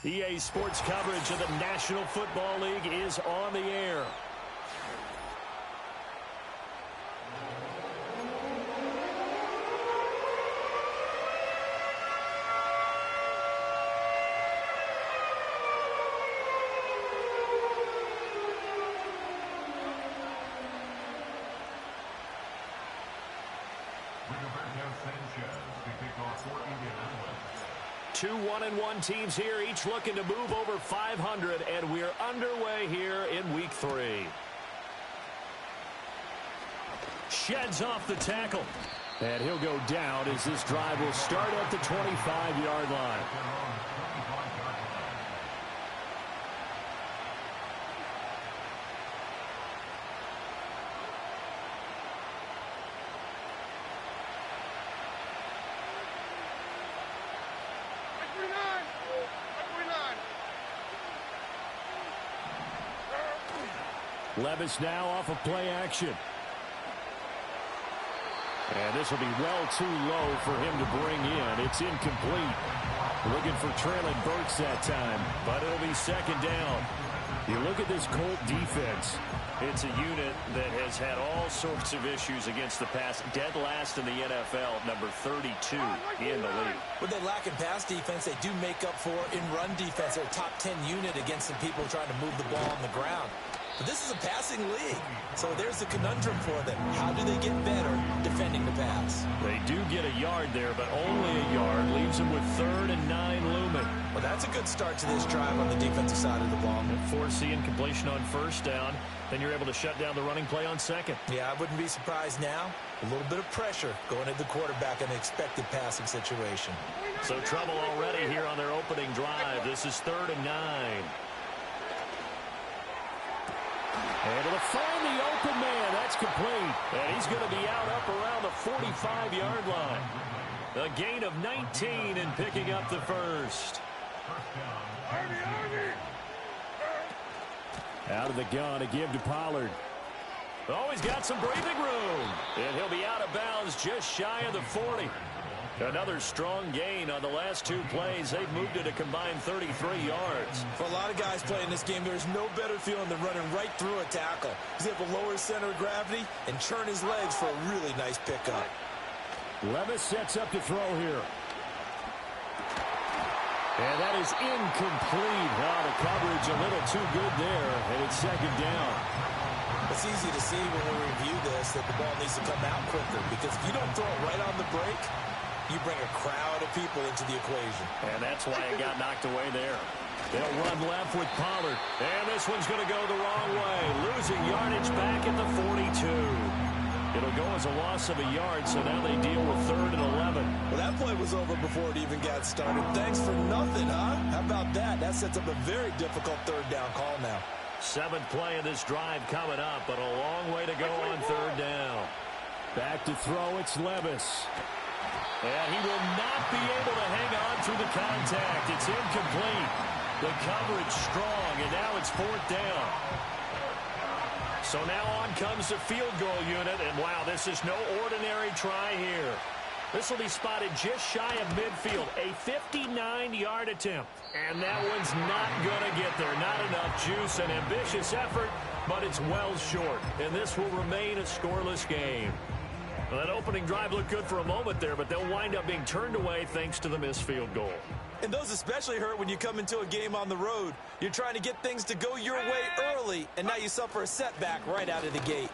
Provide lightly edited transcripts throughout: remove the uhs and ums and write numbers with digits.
EA Sports coverage of the National Football League is on the air. Two 1-1 teams here, each looking to move over 500, and we're underway here in Week 3. Sheds off the tackle, and he'll go down as this drive will start at the 25-yard line. Levis now off of play action. And this will be well too low for him to bring in. It's incomplete. Looking for Traylon Burks that time, but it'll be second down. You look at this Colt defense. It's a unit that has had all sorts of issues against the pass. Dead last in the NFL, number 32 in the league. When they lack in pass defense, they do make up for in run defense. They're a top 10 unit against some people trying to move the ball on the ground. But this is a passing league, so there's the conundrum for them. How do they get better defending the pass? They do get a yard there, but only a yard. Leaves them with 3rd and 9 looming. Well, that's a good start to this drive on the defensive side of the ball. Force the incompletion on first down. Then you're able to shut down the running play on second. Yeah, I wouldn't be surprised now. A little bit of pressure going at the quarterback in an expected passing situation. So trouble already here on their opening drive. This is 3rd and 9. Able to find the open man. That's complete. And he's going to be out up around the 45-yard line. A gain of 19 and picking up the first. Out of the gun to give to Pollard. Oh, he's got some breathing room. And he'll be out of bounds just shy of the 40. Another strong gain on the last 2 plays. They've moved it a combined 33 yards. For a lot of guys playing this game, there's no better feeling than running right through a tackle. He's able to lower his center of gravity and churn his legs for a really nice pickup. Levis sets up to throw here. And that is incomplete. Oh, the coverage a little too good there, and it's second down. It's easy to see when we review this that the ball needs to come out quicker, because if you don't throw it right on the break, you bring a crowd of people into the equation. And that's why it got knocked away there. They'll run left with Pollard. And this one's going to go the wrong way. Losing yardage back at the 42. It'll go as a loss of a yard, so now they deal with 3rd and 11. Well, that play was over before it even got started. Thanks for nothing, huh? How about that? That sets up a very difficult 3rd down call now. 7th play of this drive coming up, but a long way to go on 3rd down. Back to throw, it's Levis. And he will not be able to hang on through the contact. It's incomplete. The coverage strong, and now it's 4th down. So now on comes the field goal unit, and wow, this is no ordinary try here. This will be spotted just shy of midfield, a 59-yard attempt. And that one's not going to get there. Not enough juice, an ambitious effort, but it's well short. And this will remain a scoreless game. Well, that opening drive looked good for a moment there, but they'll wind up being turned away thanks to the missed field goal. And those especially hurt when you come into a game on the road. You're trying to get things to go your way early, and now you suffer a setback right out of the gate.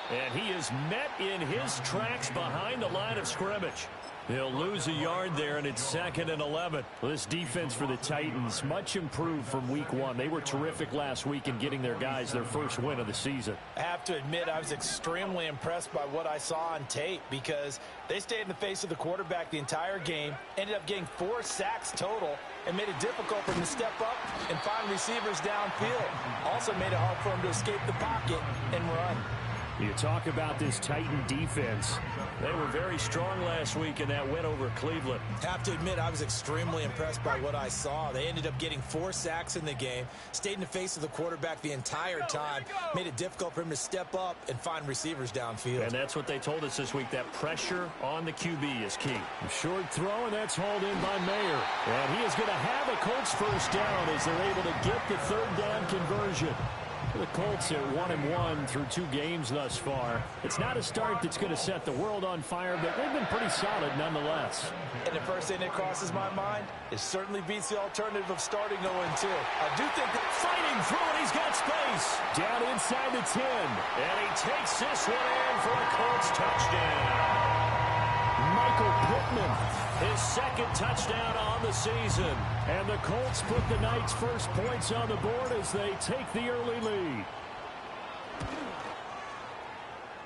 And he is met in his tracks behind the line of scrimmage. He'll lose a yard there, and it's 2nd and 11. Well, this defense for the Titans, much improved from week 1. They were terrific last week in getting their guys their first win of the season. I have to admit, I was extremely impressed by what I saw on tape, because they stayed in the face of the quarterback the entire game, ended up getting 4 sacks total, and made it difficult for him to step up and find receivers downfield. Also made it hard for him to escape the pocket and run. You talk about this Titan defense. They were very strong last week in that win over Cleveland. Have to admit, I was extremely impressed by what I saw. They ended up getting 4 sacks in the game, stayed in the face of the quarterback the entire time, made it difficult for him to step up and find receivers downfield. And that's what they told us this week, that pressure on the QB is key. A short throw, and that's hauled in by Mayer. And he is going to have a Colts first down as they're able to get the third down conversion. The Colts are 1-1 through 2 games thus far. It's not a start that's going to set the world on fire, but they've been pretty solid nonetheless. And the first thing that crosses my mind, it certainly beats the alternative of starting 0-2. I do think that fighting through it, he's got space. Down inside the 10. And he takes this one in for a Colts touchdown. Michael Pittman, his second touchdown on the season. And the Colts put the Knights' first points on the board as they take the early lead.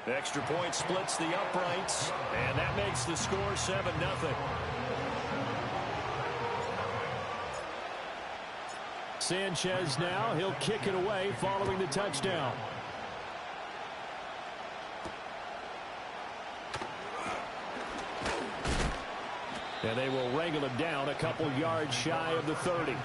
The extra point splits the uprights, and that makes the score 7-0. Sanchez now, he'll kick it away following the touchdown. And they will wrangle him down a couple yards shy of the 30.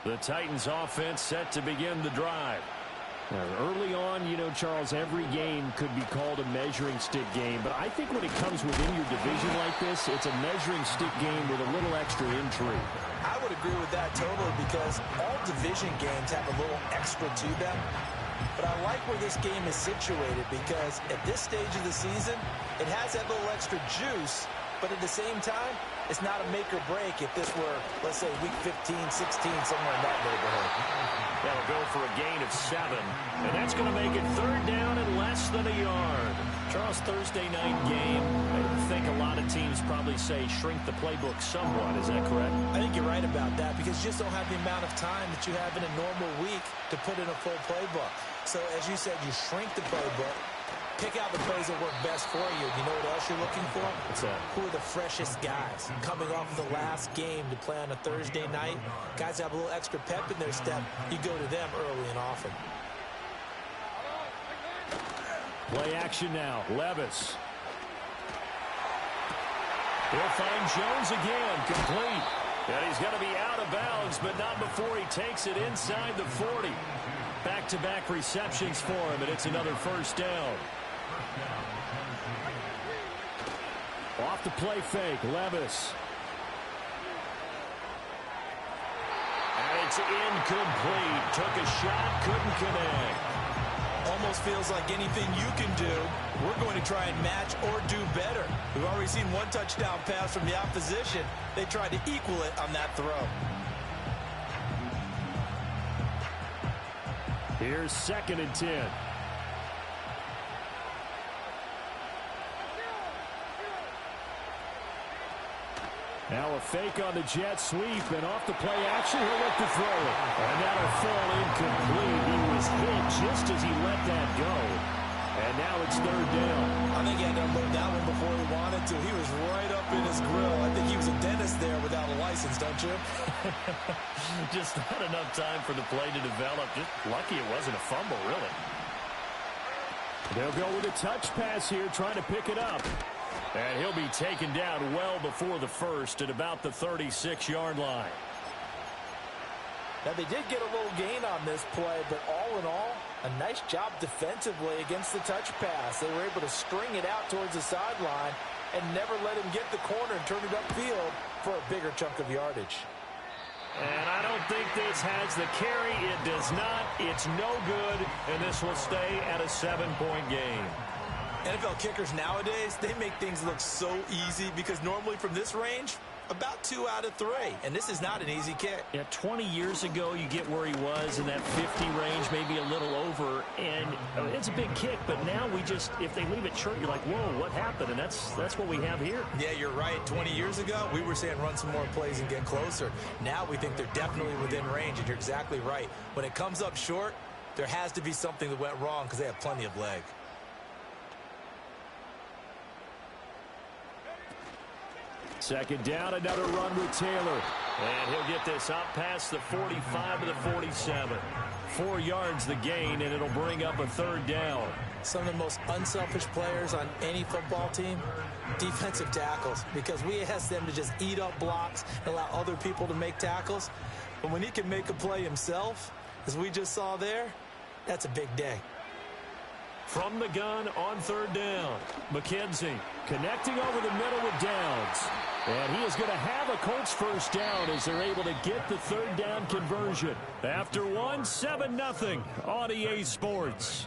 The Titans offense set to begin the drive. Now, early on, you know, Charles, every game could be called a measuring stick game. But I think when it comes within your division like this, it's a measuring stick game with a little extra intrigue. I would agree with that totally because all division games have a little extra to them. But I like where this game is situated because at this stage of the season, it has that little extra juice. But at the same time, it's not a make or break if this were, let's say, week 15, 16, somewhere in that neighborhood. That'll go for a gain of 7. And that's going to make it third down and less than a yard. Charles, Thursday night game, I think a lot of teams probably say shrink the playbook somewhat. Is that correct? I think you're right about that because you just don't have the amount of time that you have in a normal week to put in a full playbook. So, as you said, you shrink the playbook. Pick out the plays that work best for you. You know what else you're looking for? What's that? Who are the freshest guys? Coming off the last game to play on a Thursday night, guys have a little extra pep in their step. You go to them early and often. Play action now. Levis. He'll find Jones again. Complete. And he's going to be out of bounds, but not before he takes it inside the 40. Back-to-back receptions for him, and it's another first down. Off the play fake, Levis. And it's incomplete. Took a shot, couldn't connect. Almost feels like anything you can do, we're going to try and match or do better. We've already seen one touchdown pass from the opposition. They tried to equal it on that throw. Here's 2nd and 10. Now a fake on the jet sweep, and off the play action, he'll look to throw it. And that'll fall incomplete. He was hit just as he let that go. And now it's third down. I think he had to unload that one before he wanted to. He was right up in his grill. I think he was a dentist there without a license, don't you? Just not enough time for the play to develop. Just lucky it wasn't a fumble, really. They'll go with a touch pass here, trying to pick it up. And he'll be taken down well before the first at about the 36-yard line. Now, they did get a little gain on this play, but all in all, a nice job defensively against the touch pass. They were able to string it out towards the sideline and never let him get the corner and turn it upfield for a bigger chunk of yardage. And I don't think this has the carry. It does not. It's no good, and this will stay at a 7-point game. NFL kickers nowadays, they make things look so easy because normally from this range, about 2 out of 3. And this is not an easy kick. Yeah, 20 years ago, you get where he was in that 50 range, maybe a little over. And it's a big kick, but now we just, if they leave it short, you're like, whoa, what happened? And that's what we have here. Yeah, you're right. 20 years ago, we were saying run some more plays and get closer. Now we think they're definitely within range, and you're exactly right. When it comes up short, there has to be something that went wrong because they have plenty of leg. Second down, another run with Taylor. And he'll get this up past the 45 to the 47. 4 yards the gain, and it'll bring up a third down. Some of the most unselfish players on any football team, defensive tackles, because we ask them to just eat up blocks and allow other people to make tackles. But when he can make a play himself, as we just saw there, that's a big day. From the gun on third down, McKenzie connecting over the middle with Downs. And he is going to have a Colts first down as they're able to get the third down conversion. After 7-0 on EA Sports.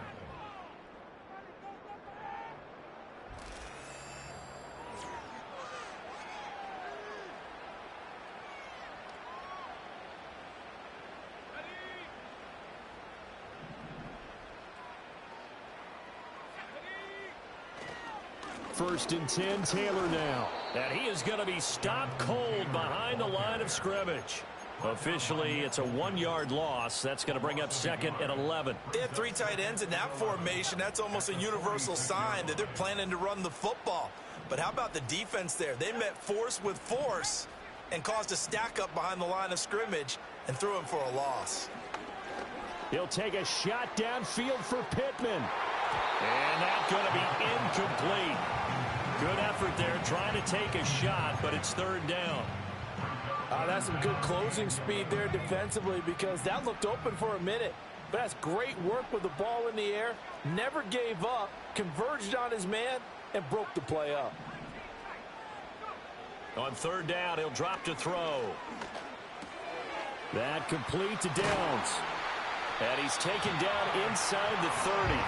First and 10, Taylor now. And he is going to be stopped cold behind the line of scrimmage. Officially, it's a 1-yard loss. That's going to bring up second and 11. They have 3 tight ends in that formation. That's almost a universal sign that they're planning to run the football. But how about the defense there? They met force with force and caused a stack up behind the line of scrimmage and threw him for a loss. He'll take a shot downfield for Pittman. And that's going to be incomplete. Good effort there trying to take a shot, but it's third down. That's some good closing speed there defensively because that looked open for a minute. But that's great work with the ball in the air. Never gave up, converged on his man, and broke the play up. On third down, he'll drop to throw. That complete to Downs. And he's taken down inside the 30.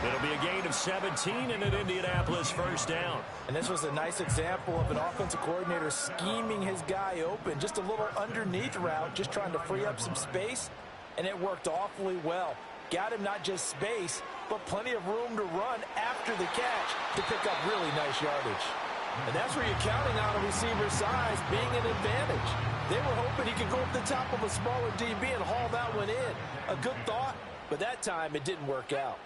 It'll be a gain of 17 and an Indianapolis first down. And this was a nice example of an offensive coordinator scheming his guy open. Just a little underneath route, just trying to free up some space, and it worked awfully well. Got him not just space, but plenty of room to run after the catch to pick up really nice yardage. And that's where you're counting on a receiver's size being an advantage. They were hoping he could go up the top of a smaller DB and haul that one in. A good thought, but that time it didn't work out.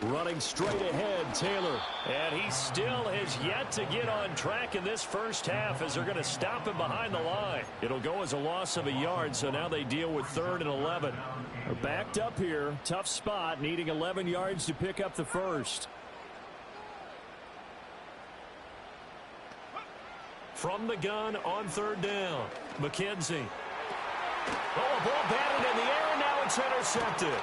Running straight ahead, Taylor. And he still has yet to get on track in this first half as they're going to stop him behind the line. It'll go as a loss of a yard, so now they deal with 3rd and 11. They're backed up here. Tough spot, needing 11 yards to pick up the first. From the gun on third down, McKenzie. Oh, a ball batted in the air, and now it's intercepted.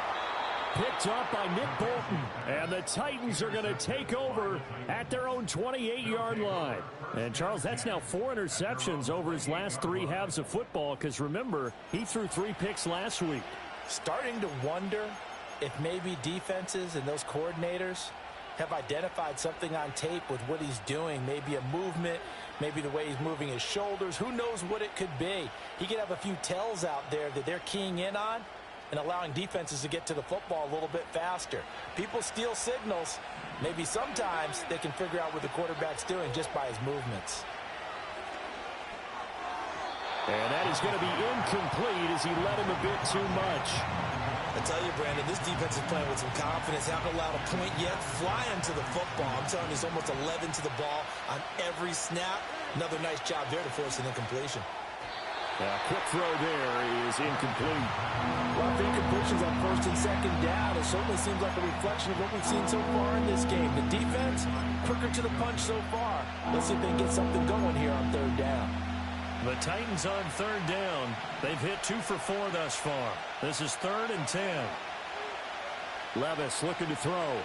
Picked up by Nick Bolton, and the Titans are going to take over at their own 28-yard line. And, Charles, that's now 4 interceptions over his last 3 halves of football because, remember, he threw 3 picks last week. Starting to wonder if maybe defenses and those coordinators have identified something on tape with what he's doing, maybe a movement, maybe the way he's moving his shoulders. Who knows what it could be? He could have a few tells out there that they're keying in on and allowing defenses to get to the football a little bit faster. People steal signals. Maybe sometimes they can figure out what the quarterback's doing just by his movements. And that is going to be incomplete as he led him a bit too much. I tell you, Brandon, this defense is playing with some confidence. Haven't allowed a point yet. Flying to the football. I'm telling you, it's almost 11 to the ball on every snap. Another nice job there to force an incompletion. Quick throw there is incomplete. Well, if incompletions on 1st and 2nd down, it certainly seems like a reflection of what we've seen so far in this game. The defense, quicker to the punch so far. Let's see if they can get something going here on 3rd down. The Titans on 3rd down. They've hit 2 for 4 thus far. This is 3rd and 10. Levis looking to throw.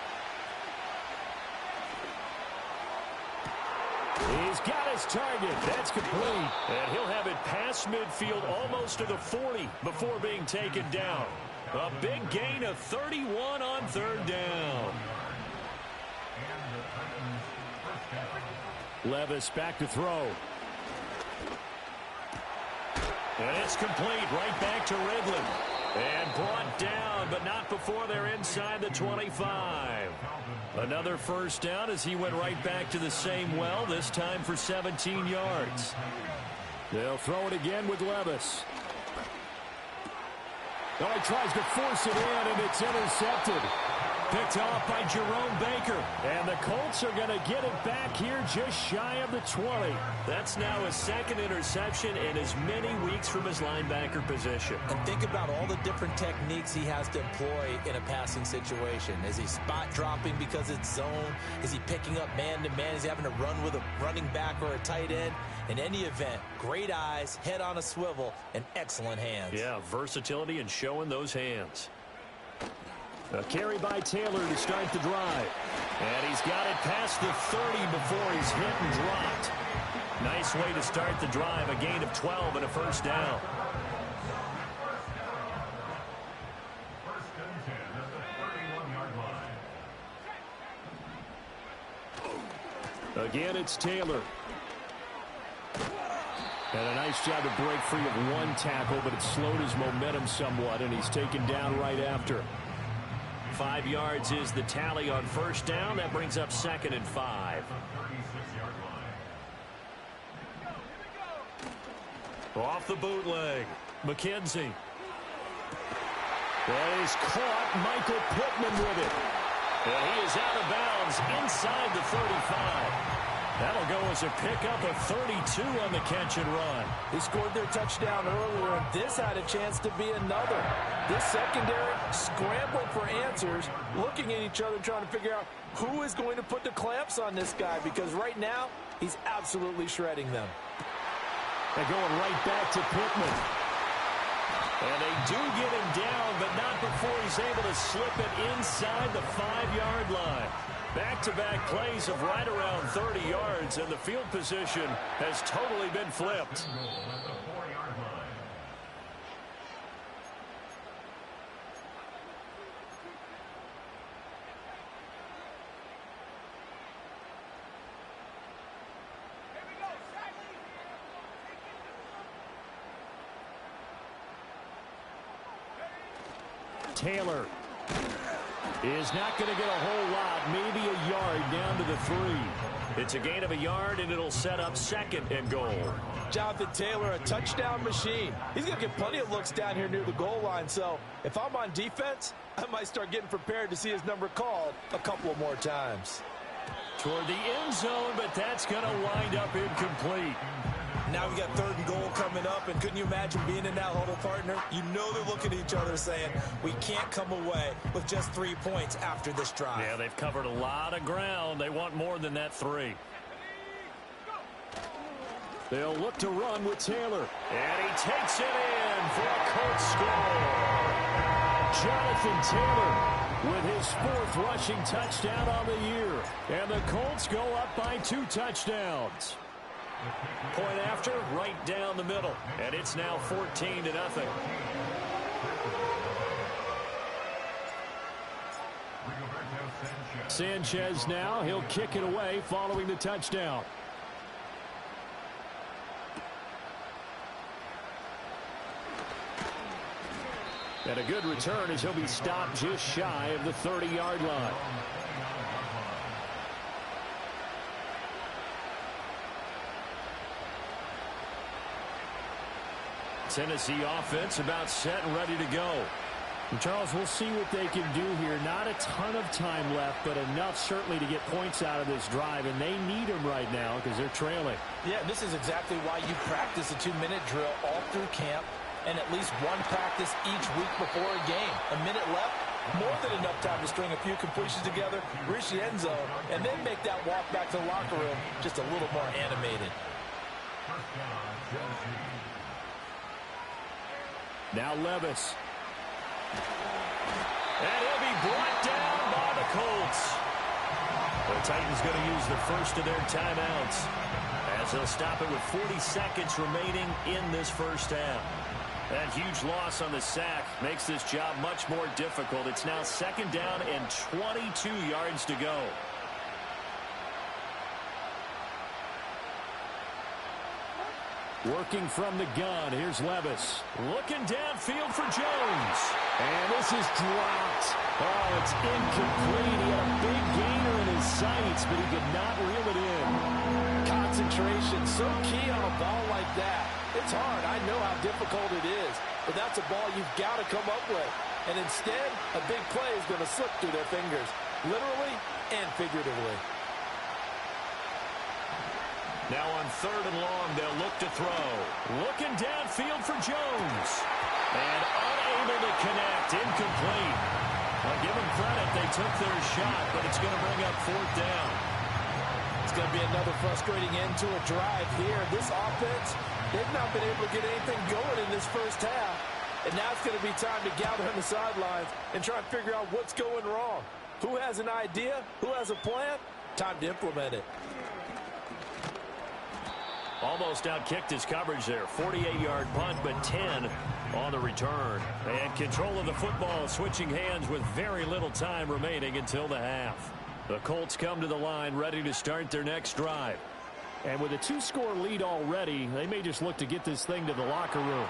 He's got his target. That's complete. And he'll have it past midfield almost to the 40 before being taken down. A big gain of 31 on 3rd down. Levis back to throw. And it's complete right back to Ridley. And brought down, but not before they're inside the 25. Another first down as he went right back to the same well, this time for 17 yards. They'll throw it again with Levis. Oh, he tries to force it in, and it's intercepted. Picked off by Jerome Baker. And the Colts are going to get it back here just shy of the 20. That's now his second interception in as many weeks from his linebacker position. And think about all the different techniques he has to employ in a passing situation. Is he spot dropping because it's zone? Is he picking up man-to-man? Is he having to run with a running back or a tight end? In any event, great eyes, head on a swivel, and excellent hands. Yeah, versatility and showing those hands. A carry by Taylor to start the drive. And he's got it past the 30 before he's hit and dropped. Nice way to start the drive. A gain of 12 and a first down. Again, it's Taylor. And a nice job to break free of one tackle, but it slowed his momentum somewhat, and he's taken down right after. 5 yards is the tally on first down. That brings up 2nd and 5. Off the bootleg. McKenzie. That is caught. Michael Pittman with it. And he is out of bounds inside the 35. That'll go as a pickup of 32 on the catch and run. They scored their touchdown earlier, and this had a chance to be another. This secondary scrambling for answers, looking at each other, trying to figure out who is going to put the clamps on this guy, because right now he's absolutely shredding them. They're going right back to Pittman. And they do get him down, but not before he's able to slip it inside the 5-yard line. Back-to-back plays of right around 30 yards, and the field position has totally been flipped. Taylor is not going to get a whole lot, maybe a yard down to the 3. It's a gain of a yard, and it'll set up 2nd and goal. Jonathan Taylor, a touchdown machine. He's going to get plenty of looks down here near the goal line, so if I'm on defense, I might start getting prepared to see his number called a couple of more times. Toward the end zone, but that's going to wind up incomplete. Now we got 3rd and goal coming up, and couldn't you imagine being in that huddle, partner? You know they're looking at each other saying, we can't come away with just 3 points after this drive. Yeah, they've covered a lot of ground. They want more than that 3. They'll look to run with Taylor. And he takes it in for a Colts score. Jonathan Taylor with his 4th rushing touchdown on the year. And the Colts go up by 2 touchdowns. Point after, right down the middle. And it's now 14-0. Sanchez now, he'll kick it away following the touchdown. And a good return as he'll be stopped just shy of the 30-yard line. Tennessee offense about set and ready to go. And Charles, we'll see what they can do here. Not a ton of time left, but enough certainly to get points out of this drive, and they need them right now because they're trailing. Yeah, this is exactly why you practice a 2-minute drill all through camp and at least one practice each week before a game. A minute left, more than enough time to string a few completions together, reach the end zone, and then make that walk back to the locker room just a little more animated. Now Levis. And he'll be brought down by the Colts. The Titans going to use the first of their timeouts as they'll stop it with 40 seconds remaining in this first half. That huge loss on the sack makes this job much more difficult. It's now 2nd down and 22 yards to go. Working from the gun, here's Levis. Looking downfield for Jones. And this is dropped. Oh, it's incomplete. He had a big gainer in his sights, but he could not reel it in. Concentration, so key on a ball like that. It's hard. I know how difficult it is, but that's a ball you've got to come up with. And instead, a big play is going to slip through their fingers, literally and figuratively. Now on 3rd and long, they'll look to throw. Looking downfield for Jones. And unable to connect, incomplete. I'll give them credit, they took their shot, but it's going to bring up 4th down. It's going to be another frustrating end to a drive here. This offense, they've not been able to get anything going in this first half. And now it's going to be time to gather on the sidelines and try and figure out what's going wrong. Who has an idea? Who has a plan? Time to implement it. Almost outkicked his coverage there. 48-yard punt, but 10 on the return. And control of the football, switching hands with very little time remaining until the half. The Colts come to the line ready to start their next drive. And with a 2-score lead already, they may just look to get this thing to the locker room.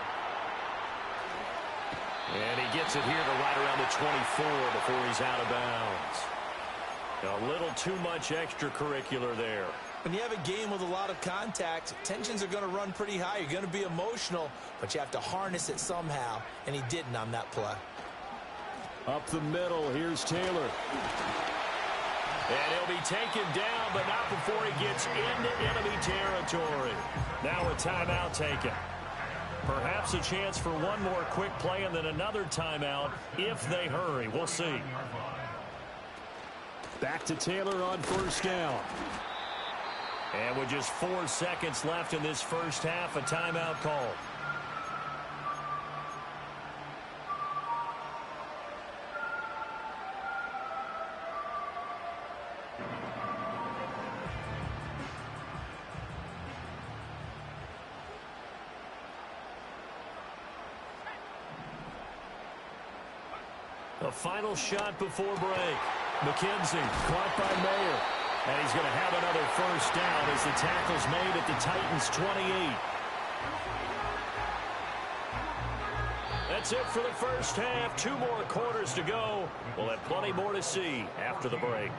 And he gets it here to right around the 24 before he's out of bounds. A little too much extracurricular there. When you have a game with a lot of contact, tensions are going to run pretty high. You're going to be emotional, but you have to harness it somehow, and he didn't on that play. Up the middle, here's Taylor. And he'll be taken down, but not before he gets into enemy territory. Now a timeout taken. Perhaps a chance for one more quick play and then another timeout if they hurry. We'll see. Back to Taylor on 1st down. And with just 4 seconds left in this first half, a timeout called. The final shot before break. McKenzie caught by Mayer. And he's going to have another first down as the tackle's made at the Titans' 28. That's it for the first half. 2 more quarters to go. We'll have plenty more to see after the break.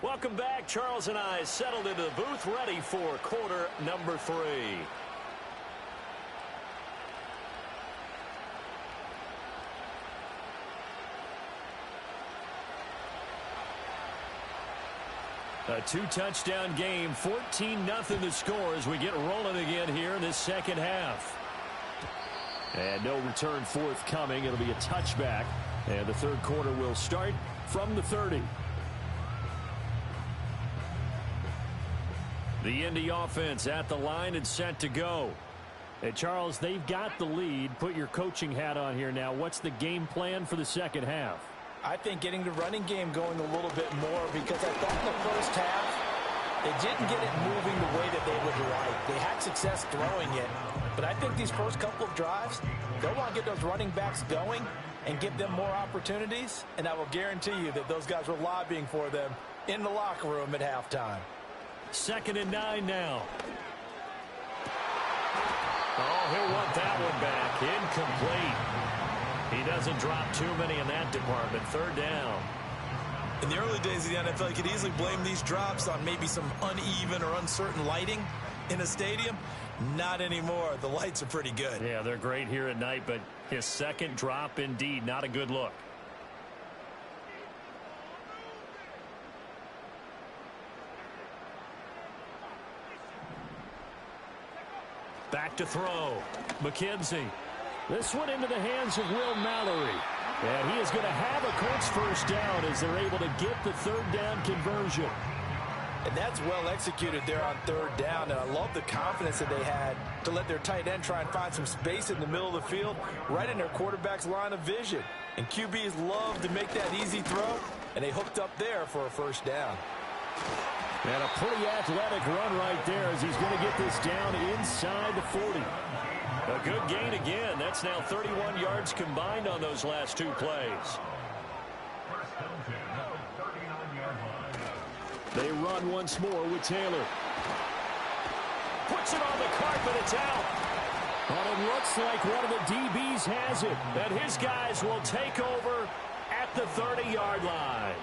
Welcome back. Charles and I settled into the booth, ready for quarter number 3. A 2-touchdown game, 14-0 the score as we get rolling again here in this second half. And no return forthcoming. It'll be a touchback. And the third quarter will start from the 30. The Indy offense at the line and set to go. Hey, Charles, they've got the lead. Put your coaching hat on here now. What's the game plan for the second half? I think getting the running game going a little bit more, because I thought in the first half they didn't get it moving the way that they would like. They had success throwing it, but I think these first couple of drives, they'll want to get those running backs going and give them more opportunities, and I will guarantee you that those guys were lobbying for them in the locker room at halftime. 2nd and 9 now. Oh, he'll want that one back. Incomplete. He doesn't drop too many in that department. 3rd down. In the early days of the NFL, you could easily blame these drops on maybe some uneven or uncertain lighting in a stadium. Not anymore. The lights are pretty good. Yeah, they're great here at night, but his second drop, indeed, not a good look. Back to throw. McKenzie. This one into the hands of Will Mallory. And he is going to have a Colts first down as they're able to get the 3rd down conversion. And that's well executed there on 3rd down. And I love the confidence that they had to let their tight end try and find some space in the middle of the field, right in their quarterback's line of vision. And QBs love to make that easy throw, and they hooked up there for a first down. And a pretty athletic run right there as he's going to get this down inside the 40. A good gain again. That's now 31 yards combined on those last two plays. They run once more with Taylor. Puts it on the carpet. It's out. But it looks like one of the DBs has it. And his guys will take over at the 30-yard line.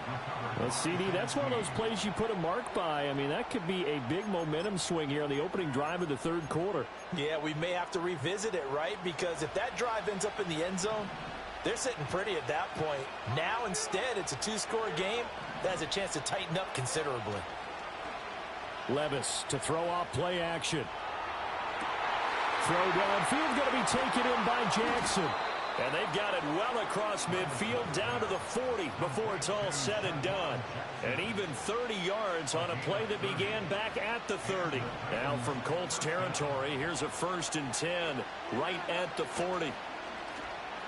Well, CD, that's one of those plays you put a mark by. I mean, that could be a big momentum swing here on the opening drive of the third quarter. Yeah, we may have to revisit it, right? Because if that drive ends up in the end zone, they're sitting pretty at that point. Now, instead, it's a two-score game that has a chance to tighten up considerably. Levis to throw off play action. Throw downfield going to be taken in by Jackson. And they've got it well across midfield down to the 40 before it's all said and done. And even 30 yards on a play that began back at the 30. Now from Colts territory, here's a 1st and 10 right at the 40.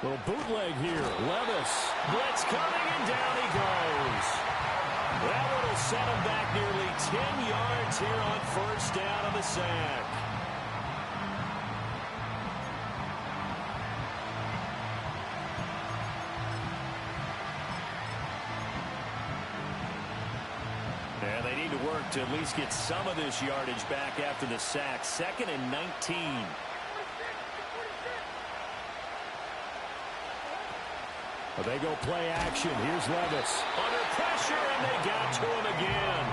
Little bootleg here. Levis. Blitz coming, and down he goes. That one will set him back nearly 10 yards here on 1st down on the sack. And they need to work to at least get some of this yardage back after the sack. 2nd and 19. Well, they go play action. Here's Levis. Under pressure, and they got to him again.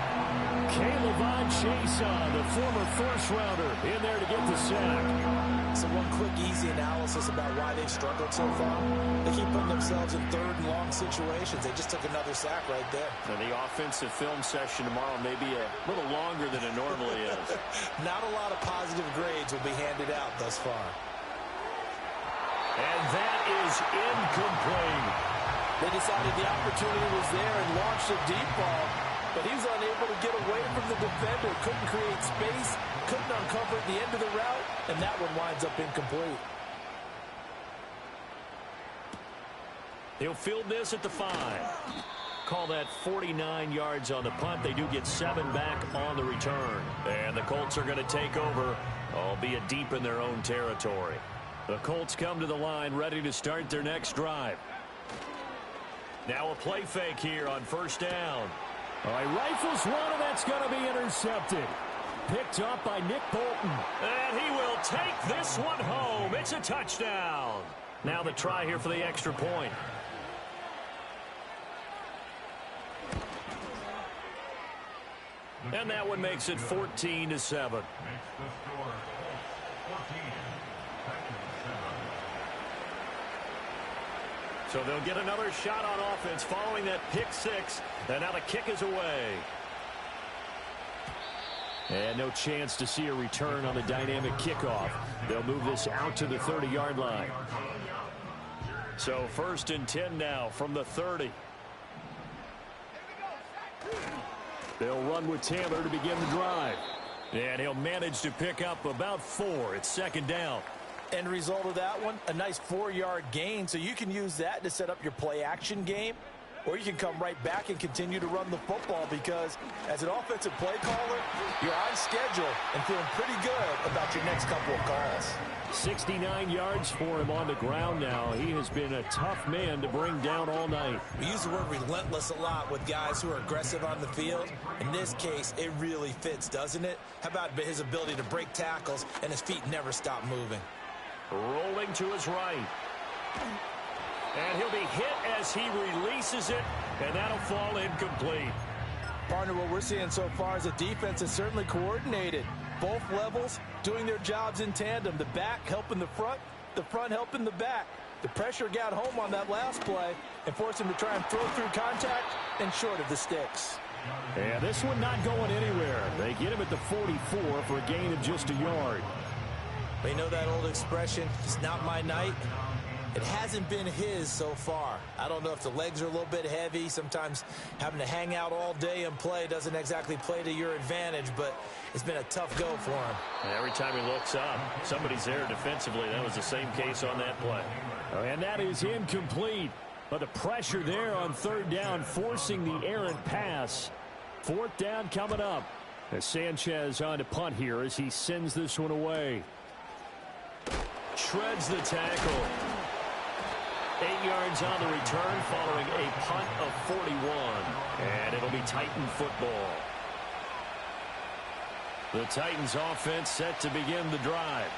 Caleb Chason, the former first-rounder, in there to get the sack. So one quick, easy analysis about why they've struggled so far. They keep putting themselves in 3rd and long situations. They just took another sack right there. And the offensive film session tomorrow may be a little longer than it normally is. Not a lot of positive grades will be handed out thus far. And that is incomplete. They decided the opportunity was there and launched a deep ball, but he was unable to get away from the defender. Couldn't create space, couldn't uncover at the end of the route, and that one winds up incomplete. They'll field this at the 5. Call that 49 yards on the punt. They do get 7 back on the return. And the Colts are going to take over, albeit deep in their own territory. The Colts come to the line ready to start their next drive. Now a play fake here on 1st down. All right, rifles one, and that's going to be intercepted. Picked up by Nick Bolton. And he will take this one home. It's a touchdown. Now the try here for the extra point. And that one makes it 14-7. So they'll get another shot on offense following that pick 6. And now the kick is away. And no chance to see a return on the dynamic kickoff. They'll move this out to the 30-yard line. So 1st and 10 now from the 30. They'll run with Taylor to begin the drive. And he'll manage to pick up about 4. It's 2nd down. End result of that one, a nice 4-yard gain. So you can use that to set up your play action game, or you can come right back and continue to run the football, because as an offensive play caller, you're on schedule and feeling pretty good about your next couple of calls. 69 yards for him on the ground now. He has been a tough man to bring down all night. We use the word relentless a lot with guys who are aggressive on the field. In this case, it really fits, doesn't it? How about his ability to break tackles and his feet never stop moving? Rolling to his right. And he'll be hit as he releases it, and that'll fall incomplete. Partner, what we're seeing so far is a defense that's certainly coordinated. Both levels doing their jobs in tandem. The back helping the front helping the back. The pressure got home on that last play and forced him to try and throw through contact and short of the sticks. And this one not going anywhere. They get him at the 44 for a gain of just a yard. You know that old expression, it's not my night? It hasn't been his so far. I don't know if the legs are a little bit heavy. Sometimes having to hang out all day and play doesn't exactly play to your advantage, but it's been a tough go for him. And every time he looks up, somebody's there defensively. That was the same case on that play. And that is incomplete. But the pressure there on 3rd down, forcing the errant pass. 4th down coming up. As Sanchez on to punt here as he sends this one away. shreds the tackle. 8 yards on the return following a punt of 41. And it'll be Titan football. The Titans offense set to begin the drive.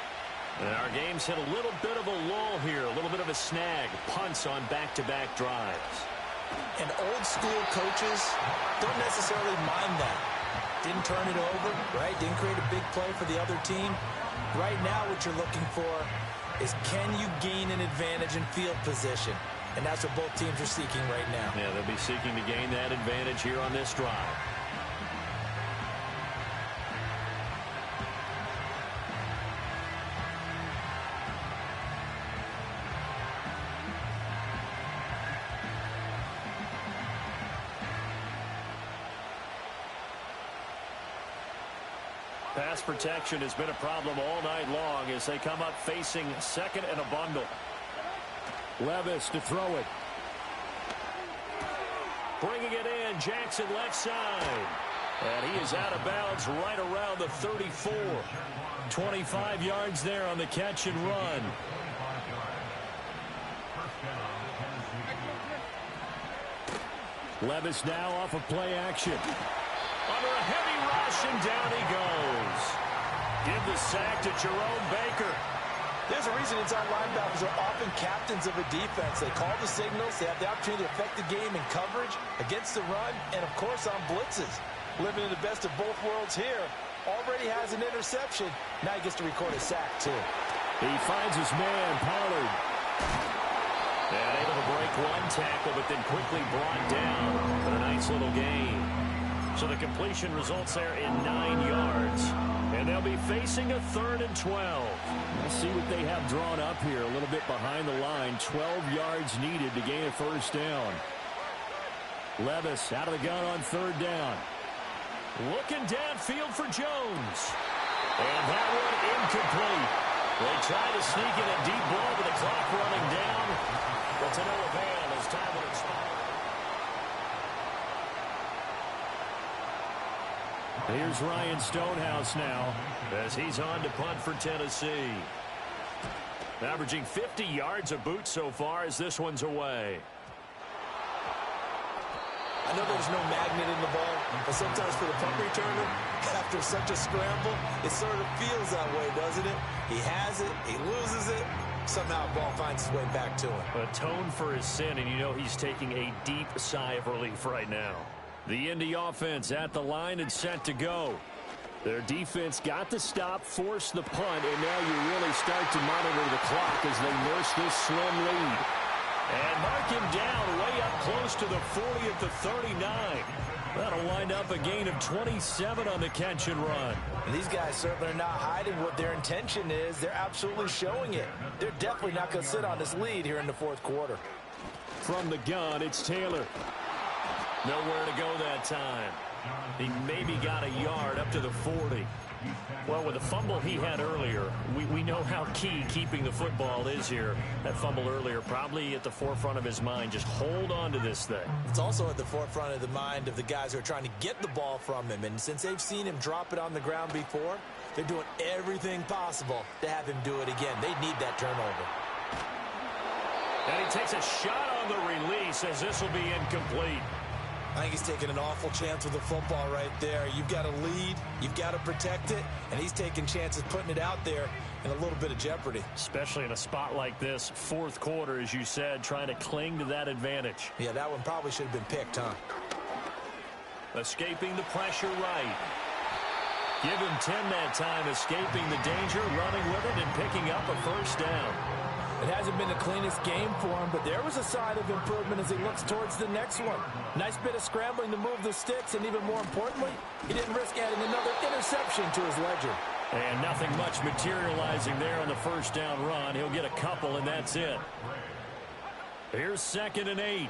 And our game's hit a little bit of a lull here, a little bit of a snag. Punts on back-to-back drives. And old school coaches don't necessarily mind that. Didn't turn it over, right? Didn't create a big play for the other team. Right now what you're looking for is can you gain an advantage in field position? And that's what both teams are seeking right now. Yeah, they'll be seeking to gain that advantage here on this drive. Pass protection has been a problem all night long as they come up facing second and a bundle. Levis to throw it. Bringing it in, Jackson left side. And he is out of bounds right around the 34. 25 yards there on the catch and run. Levis now off of play action. Under a heavy rush, and down he goes. Give the sack to Jerome Baker. There's a reason inside linebackers are often captains of a defense. They call the signals. They have the opportunity to affect the game in coverage, against the run, and, of course, on blitzes. Living in the best of both worlds here. Already has an interception. Now he gets to record a sack, too. He finds his man, Pollard. And able to break one tackle, but then quickly brought down for a nice little gain. So the completion results there in 9 yards. And they'll be facing a 3rd and 12. Let's see what they have drawn up here. A little bit behind the line. 12 yards needed to gain a first down. Levis out of the gun on 3rd down. Looking downfield for Jones. And that one incomplete. They try to sneak in a deep ball with the clock running down. But to no avail as time will expire. Here's Ryan Stonehouse now as he's on to punt for Tennessee. Averaging 50 yards a boot so far as this one's away. I know there's no magnet in the ball, but sometimes for the punt returner, after such a scramble, it sort of feels that way, doesn't it? He has it, he loses it, somehow the ball finds its way back to him. Atone for his sin, and you know he's taking a deep sigh of relief right now. The Indy offense at the line and set to go. Their defense got the stop, forced the punt, and now you really start to monitor the clock as they nurse this slim lead. And mark him down way up close to the 40 at the 39. That'll wind up a gain of 27 on the catch and run. And these guys certainly are not hiding what their intention is. They're absolutely showing it. They're definitely not going to sit on this lead here in the 4th quarter. From the gun, it's Taylor. Nowhere to go that time. He maybe got a yard up to the 40. Well, with the fumble he had earlier, we know how key keeping the football is here. That fumble earlier probably at the forefront of his mind. Just hold on to this thing. It's also at the forefront of the mind of the guys who are trying to get the ball from him. And since they've seen him drop it on the ground before, they're doing everything possible to have him do it again. They need that turnover. And he takes a shot on the release as this will be incomplete. I think he's taking an awful chance with the football right there. You've got to lead, you've got to protect it, and he's taking chances putting it out there in a little bit of jeopardy. Especially in a spot like this, 4th quarter, as you said, trying to cling to that advantage. Yeah, that one probably should have been picked, huh? Escaping the pressure right. Give him 10 that time, escaping the danger, running with it, and picking up a first down. It hasn't been the cleanest game for him, but there was a sign of improvement as he looks towards the next one. Nice bit of scrambling to move the sticks, and even more importantly, he didn't risk adding another interception to his ledger. And nothing much materializing there on the first down run. He'll get a couple, and that's it. Here's 2nd and 8.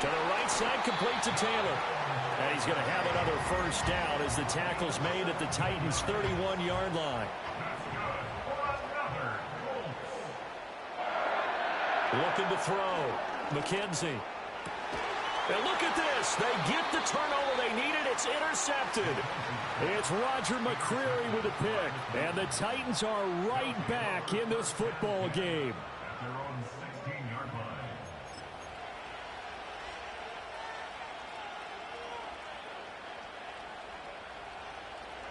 To the right side, complete to Taylor. And he's going to have another first down as the tackle's made at the Titans' 31-yard line. Looking to throw. McKenzie. And look at this. They get the turnover they needed. It's intercepted. It's Roger McCreary with a pick. And the Titans are right back in this football game.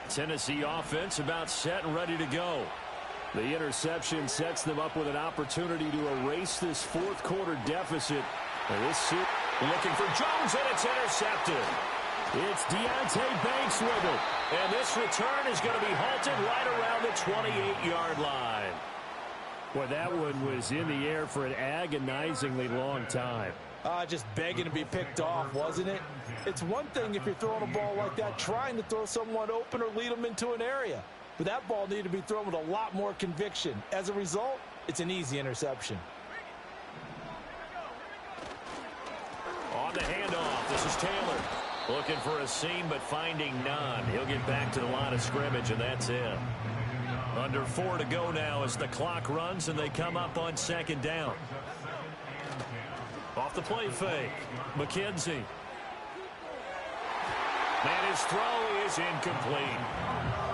Tennessee offense about set and ready to go. The interception sets them up with an opportunity to erase this fourth quarter deficit. And this looking for Jones, and it's intercepted. It's Deonte Banks with it. And this return is going to be halted right around the 28-yard line. Boy, that one was in the air for an agonizingly long time. Just begging to be picked off, wasn't it? It's one thing if you're throwing a ball like that, trying to throw someone open or lead them into an area. But that ball needed to be thrown with a lot more conviction. As a result, it's an easy interception. On the handoff, this is Taylor. Looking for a seam, but finding none. He'll get back to the line of scrimmage, and that's it. Under 4 to go now as the clock runs, and they come up on second down. Off the play fake, McKenzie. And his throw is incomplete.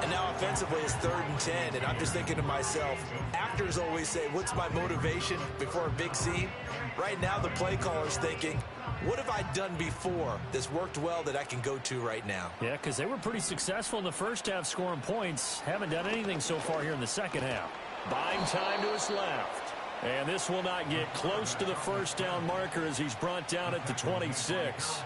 And now offensively it's 3rd and 10, and I'm just thinking to myself, actors always say, what's my motivation before a big scene? Right now the play caller's thinking, what have I done before that's worked well that I can go to right now? Yeah, because they were pretty successful in the first half scoring points. Haven't done anything so far here in the second half. Buying time to his left. And this will not get close to the first down marker as he's brought down at the 26.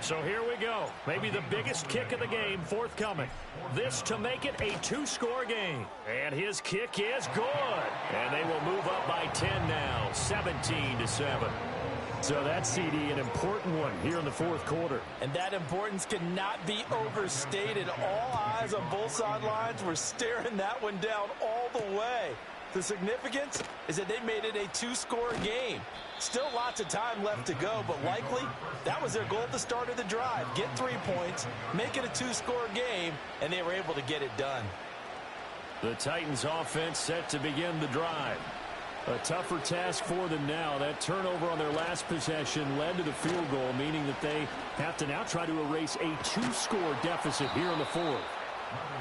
So here we go. Maybe the biggest kick of the game forthcoming. This to make it a 2-score game. And his kick is good. And they will move up by 10 now, 17-7. So that's, CD, an important one here in the fourth quarter. And that importance cannot be overstated. All eyes on both sidelines were staring that one down all the way. The significance is that they made it a 2-score game. Still lots of time left to go, but likely that was their goal at the start of the drive. Get 3 points, make it a 2-score game, and they were able to get it done. The Titans offense set to begin the drive. A tougher task for them now. That turnover on their last possession led to the field goal, meaning that they have to now try to erase a 2-score deficit here in the fourth.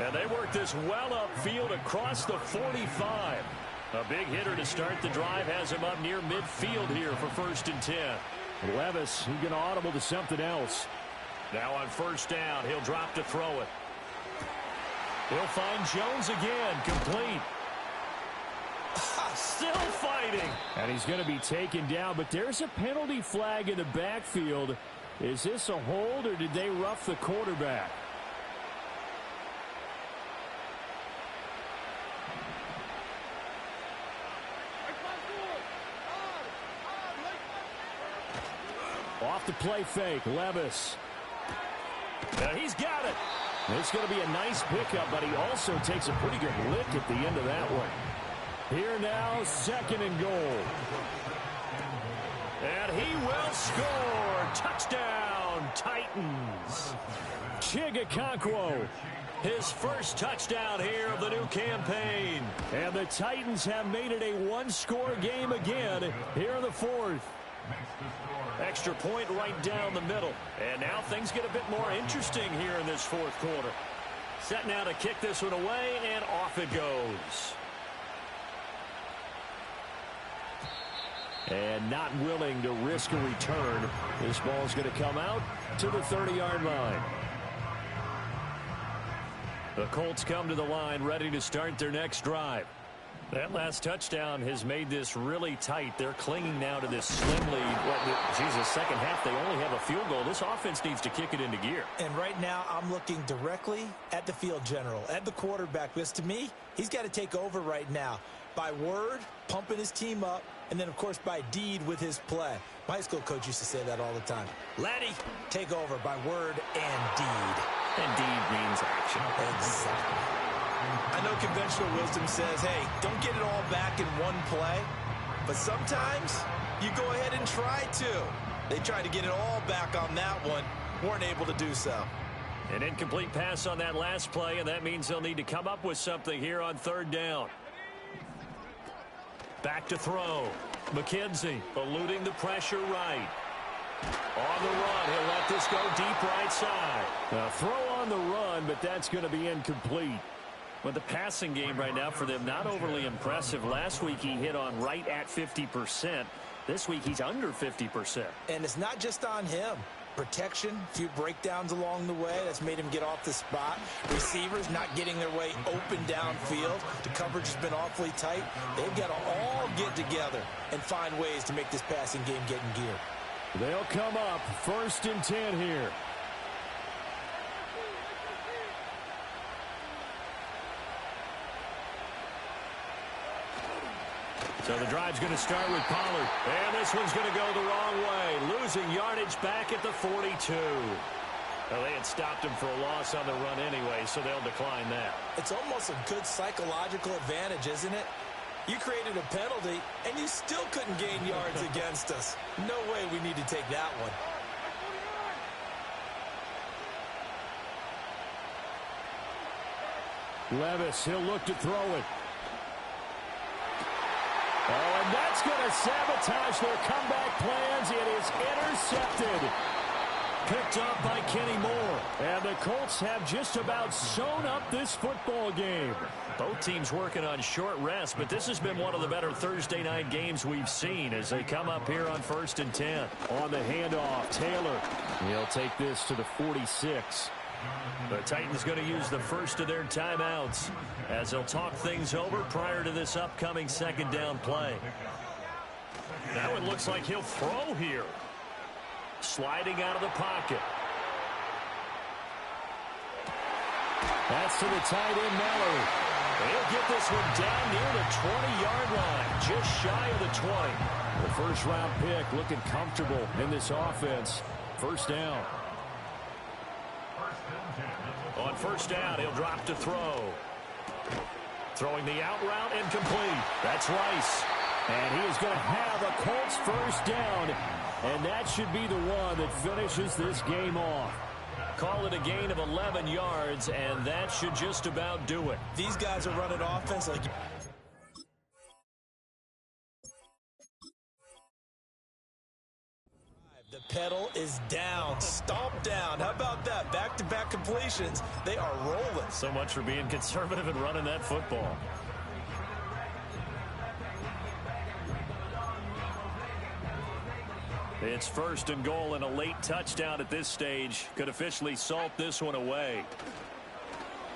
And they work this well upfield across the 45. A big hitter to start the drive has him up near midfield here for 1st and 10. Levis, he's going to audible to something else. Now on 1st down, he'll drop to throw it. He'll find Jones again, complete. Still fighting. And he's going to be taken down, but there's a penalty flag in the backfield. Is this a hold, or did they rough the quarterback? Off the play fake, Levis. Now he's got it. It's going to be a nice pickup, but he also takes a pretty good lick at the end of that one. Here now, 2nd and goal. And he will score. Touchdown, Titans. Chigakonkwo, his first touchdown here of the new campaign. And the Titans have made it a 1-score game again here in the fourth. Extra point right down the middle. And now things get a bit more interesting here in this fourth quarter. Set now to kick this one away, and off it goes. And not willing to risk a return. This ball's going to come out to the 30-yard line. The Colts come to the line ready to start their next drive. That last touchdown has made this really tight. They're clinging now to this slim lead. Second half, they only have a field goal. This offense needs to kick it into gear. And right now, I'm looking directly at the field general, at the quarterback. Because to me, he's got to take over right now. By word, pumping his team up, and then, of course, by deed with his play. My high school coach used to say that all the time. Laddie, take over by word and deed. And deed means action. Exactly. I know conventional wisdom says, hey, don't get it all back in one play. But sometimes you go ahead and try to. They tried to get it all back on that one. Weren't able to do so. An incomplete pass on that last play, and that means they'll need to come up with something here on 3rd down. Back to throw. McKenzie eluding the pressure right. On the run, he'll let this go deep right side. Throw on the run, but that's going to be incomplete. But the passing game right now for them, not overly impressive. Last week he hit on right at 50%. This week he's under 50%. And it's not just on him. Protection, a few breakdowns along the way. That's made him get off the spot. Receivers not getting their way open downfield. The coverage has been awfully tight. They've got to all get together and find ways to make this passing game get in gear. They'll come up 1st and 10 here. So the drive's going to start with Pollard. And this one's going to go the wrong way. Losing yardage back at the 42. Well, they had stopped him for a loss on the run anyway, so they'll decline that. It's almost a good psychological advantage, isn't it? You created a penalty, and you still couldn't gain yards against us. No way we need to take that one. Levis, he'll look to throw it. Oh, and that's going to sabotage their comeback plans. It is intercepted. Picked up by Kenny Moore. And the Colts have just about sewn up this football game. Both teams working on short rest, but this has been one of the better Thursday night games we've seen as they come up here on 1st and 10. On the handoff, Taylor. He'll take this to the 46. The Titans going to use the first of their timeouts as they'll talk things over prior to this upcoming 2nd down play. Now it looks like he'll throw here. Sliding out of the pocket. That's to the tight end, Mallory. He'll get this one down near the 20-yard line, just shy of the 20. The first-round pick looking comfortable in this offense. 1st down. On 1st down, he'll drop to throw. Throwing the out route, incomplete. That's Rice. And he is going to have a Colts 1st down. And that should be the one that finishes this game off. Call it a gain of 11 yards, and that should just about do it. These guys are running offense like... The pedal is down, stomped down. How about that? Back-to-back completions. They are rolling. So much for being conservative and running that football. It's 1st and goal, and a late touchdown at this stage could officially salt this one away.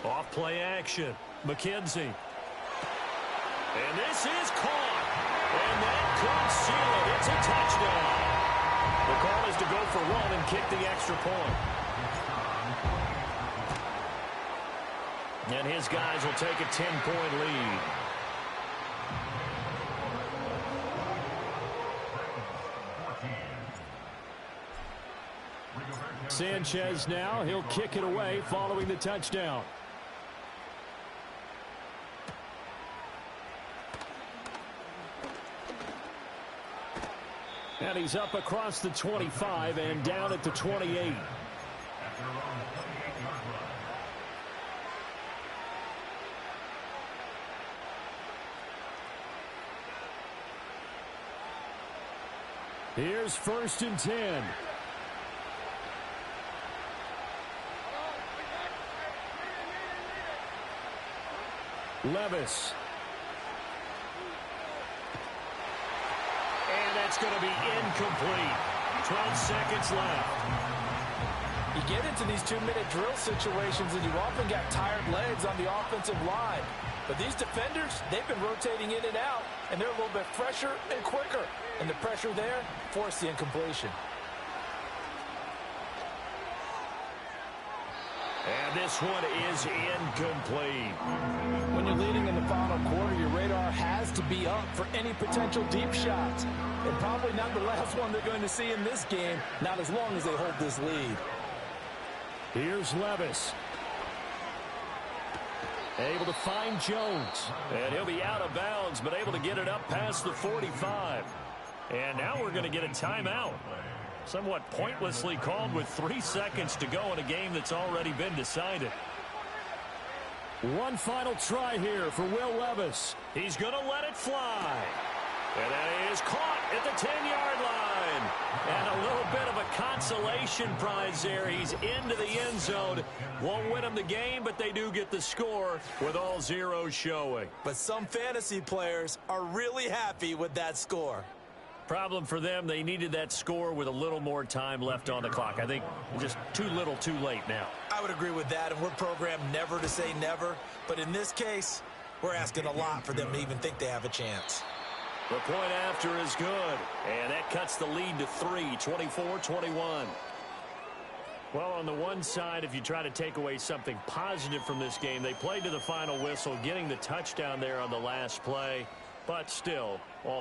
Off play action. McKenzie. And this is caught. And that could seal it. It's a touchdown. The call is to go for 1 and kick the extra point. And his guys will take a 10-point lead. Sanchez now, he'll kick it away following the touchdown. And he's up across the 25 and down at the 28. Here's 1st and 10. Levis. And that's going to be incomplete. 12 seconds left. You get into these 2-minute drill situations and you often got tired legs on the offensive line. But these defenders, they've been rotating in and out, and they're a little bit fresher and quicker. And the pressure there forced the incompletion. And this one is incomplete. When you're leading in the final quarter, your radar has to be up for any potential deep shots. And probably not the last one they're going to see in this game, not as long as they hold this lead. Here's Levis. Able to find Jones. And he'll be out of bounds, but able to get it up past the 45. And now we're going to get a timeout. Somewhat pointlessly called with 3 seconds to go in a game that's already been decided. One final try here for Will Levis. He's going to let it fly. And that is caught at the 10-yard line. win. And a little bit of a consolation prize there. He's into the end zone. Won't win them the game, but they do get the score with all zeros showing. But some fantasy players are really happy with that score. Problem for them, they needed that score with a little more time left on the clock. I think just too little too late now. I would agree with that, and we're programmed never to say never. But in this case, we're asking a lot for them to even think they have a chance. The point after is good, and that cuts the lead to 3, 24-21. Well, on the one side, if you try to take away something positive from this game, they played to the final whistle, getting the touchdown there on the last play, but still, all for